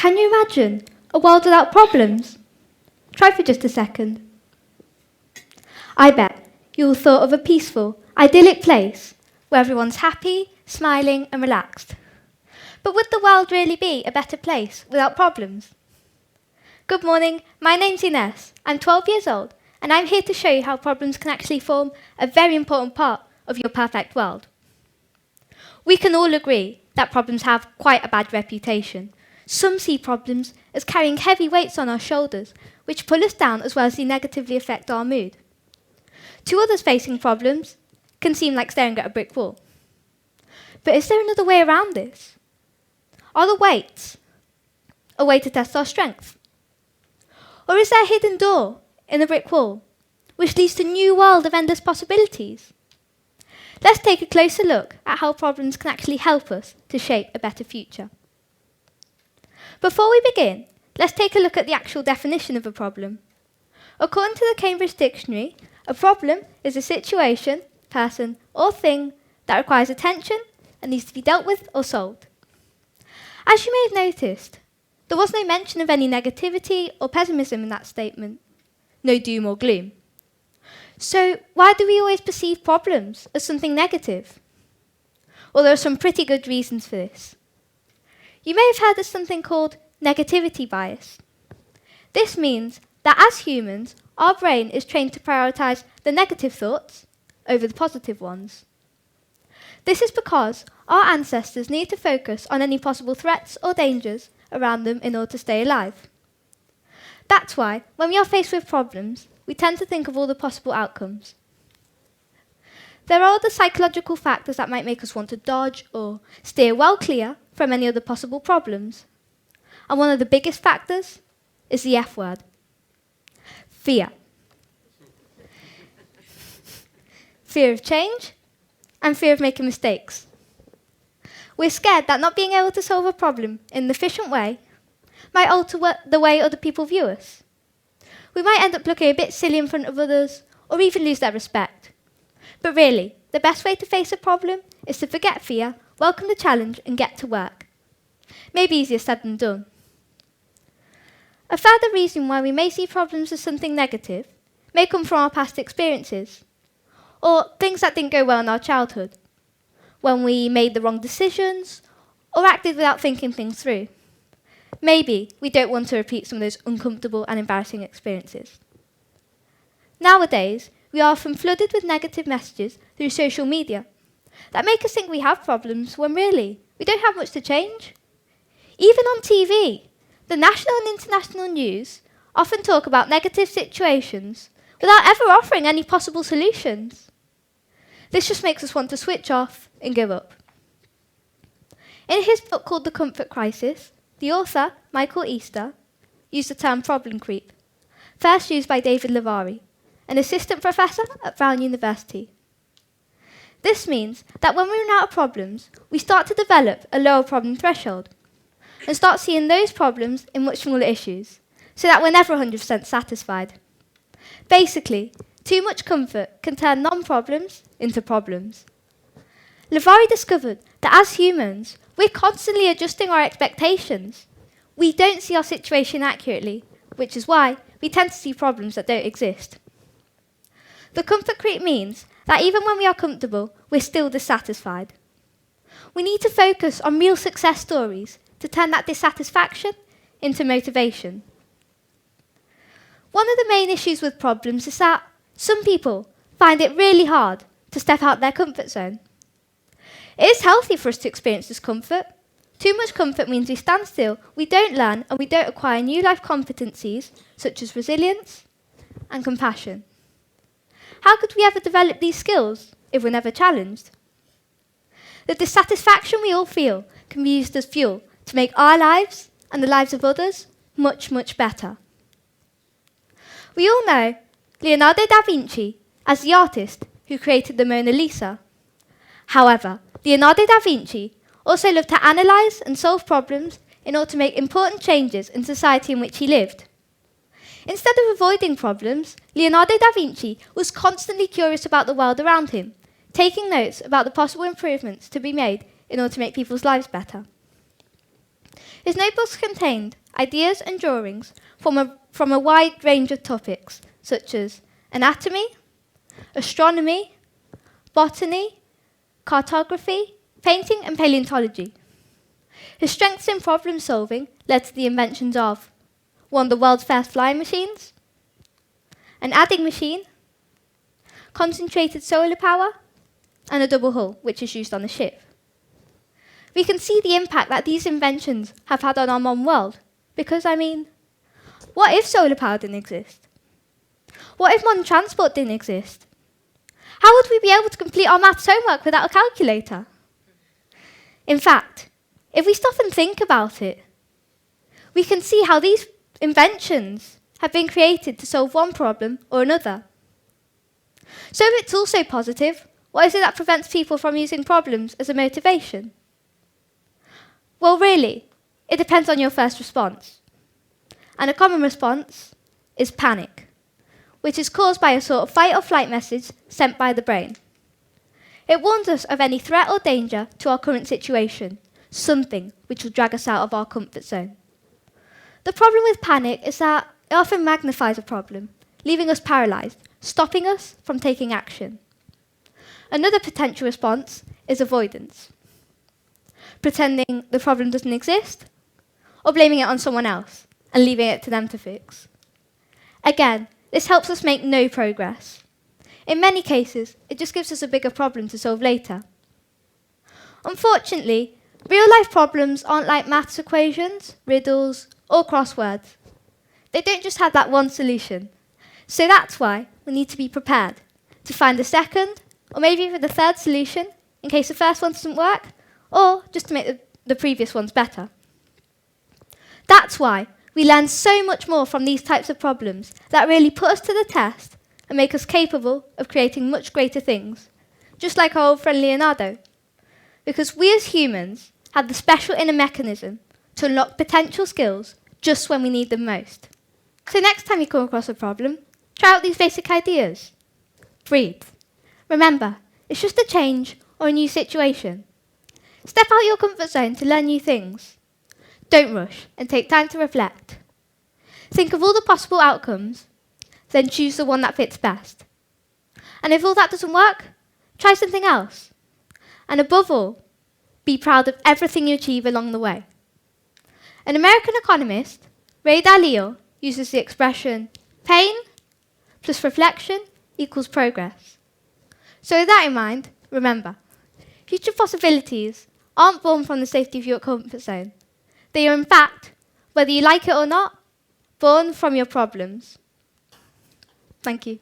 Can you imagine a world without problems? Try for just a second. I bet you all thought of a peaceful, idyllic place where everyone's happy, smiling and relaxed. But would the world really be a better place without problems? Good morning, my name's Inés. I'm 12 years old and I'm here to show you how problems can actually form a very important part of your perfect world. We can all agree that problems have quite a bad reputation. Some see problems as carrying heavy weights on our shoulders, which pull us down as well as negatively affect our mood. To others, facing problems can seem like staring at a brick wall. But is there another way around this? Are the weights a way to test our strength? Or is there a hidden door in the brick wall which leads to a new world of endless possibilities? Let's take a closer look at how problems can actually help us to shape a better future. Before we begin, let's take a look at the actual definition of a problem. According to the Cambridge Dictionary, a problem is a situation, person, or thing that requires attention and needs to be dealt with or solved. As you may have noticed, there was no mention of any negativity or pessimism in that statement. No doom or gloom. So why do we always perceive problems as something negative? Well, there are some pretty good reasons for this. You may have heard of something called negativity bias. This means that as humans, our brain is trained to prioritise the negative thoughts over the positive ones. This is because our ancestors need to focus on any possible threats or dangers around them in order to stay alive. That's why, when we are faced with problems, we tend to think of all the possible outcomes. There are other psychological factors that might make us want to dodge or steer well clear from any other possible problems. And one of the biggest factors is the F word. Fear. Fear of change and fear of making mistakes. We're scared that not being able to solve a problem in an efficient way might alter the way other people view us. We might end up looking a bit silly in front of others or even lose their respect. But really, the best way to face a problem is to forget fear, welcome the challenge and get to work. Maybe easier said than done. A further reason why we may see problems as something negative may come from our past experiences, or things that didn't go well in our childhood, when we made the wrong decisions or acted without thinking things through. Maybe we don't want to repeat some of those uncomfortable and embarrassing experiences. Nowadays, we are often flooded with negative messages through social media that make us think we have problems when really we don't have much to change. Even on TV, the national and international news often talk about negative situations without ever offering any possible solutions. This just makes us want to switch off and give up. In his book called The Comfort Crisis, the author, Michael Easter, used the term problem creep, first used by David Lavari, an assistant professor at Brown University. This means that when we run out of problems, we start to develop a lower problem threshold and start seeing those problems in much smaller issues, so that we're never 100% satisfied. Basically, too much comfort can turn non-problems into problems. Lavari discovered that as humans, we're constantly adjusting our expectations. We don't see our situation accurately, which is why we tend to see problems that don't exist. The comfort creep means that even when we are comfortable, we're still dissatisfied. We need to focus on real success stories to turn that dissatisfaction into motivation. One of the main issues with problems is that some people find it really hard to step out their comfort zone. It is healthy for us to experience discomfort. Too much comfort means we stand still, we don't learn, and we don't acquire new life competencies such as resilience and compassion. How could we ever develop these skills if we're never challenged? The dissatisfaction we all feel can be used as fuel to make our lives and the lives of others much, much better. We all know Leonardo da Vinci as the artist who created the Mona Lisa. However, Leonardo da Vinci also loved to analyse and solve problems in order to make important changes in society in which he lived. Instead of avoiding problems, Leonardo da Vinci was constantly curious about the world around him, taking notes about the possible improvements to be made in order to make people's lives better. His notebooks contained ideas and drawings from a wide range of topics, such as anatomy, astronomy, botany, cartography, painting and paleontology. His strengths in problem solving led to the inventions of one of the world's first flying machines, an adding machine, concentrated solar power, and a double hull, which is used on the ship. We can see the impact that these inventions have had on our modern world, because, what if solar power didn't exist? What if modern transport didn't exist? How would we be able to complete our maths homework without a calculator? In fact, if we stop and think about it, we can see how these inventions have been created to solve one problem or another. So if it's also positive, what is it that prevents people from using problems as a motivation? Well, really, it depends on your first response. And a common response is panic, which is caused by a sort of fight or flight message sent by the brain. It warns us of any threat or danger to our current situation, something which will drag us out of our comfort zone. The problem with panic is that it often magnifies a problem, leaving us paralysed, stopping us from taking action. Another potential response is avoidance, pretending the problem doesn't exist, or blaming it on someone else and leaving it to them to fix. Again, this helps us make no progress. In many cases, it just gives us a bigger problem to solve later. Unfortunately, real-life problems aren't like maths equations, riddles, or crosswords. They don't just have that one solution. So that's why we need to be prepared to find the second, or maybe even the third solution, in case the first one doesn't work, or just to make the previous ones better. That's why we learn so much more from these types of problems that really put us to the test and make us capable of creating much greater things, just like our old friend Leonardo. Because we as humans have the special inner mechanism to unlock potential skills just when we need them most. So next time you come across a problem, try out these basic ideas. Breathe. Remember, it's just a change or a new situation. Step out your comfort zone to learn new things. Don't rush and take time to reflect. Think of all the possible outcomes, then choose the one that fits best. And if all that doesn't work, try something else. And above all, be proud of everything you achieve along the way. An American economist, Ray Dalio, uses the expression, pain plus reflection equals progress. So with that in mind, remember, future possibilities aren't born from the safety of your comfort zone. They are in fact, whether you like it or not, born from your problems. Thank you.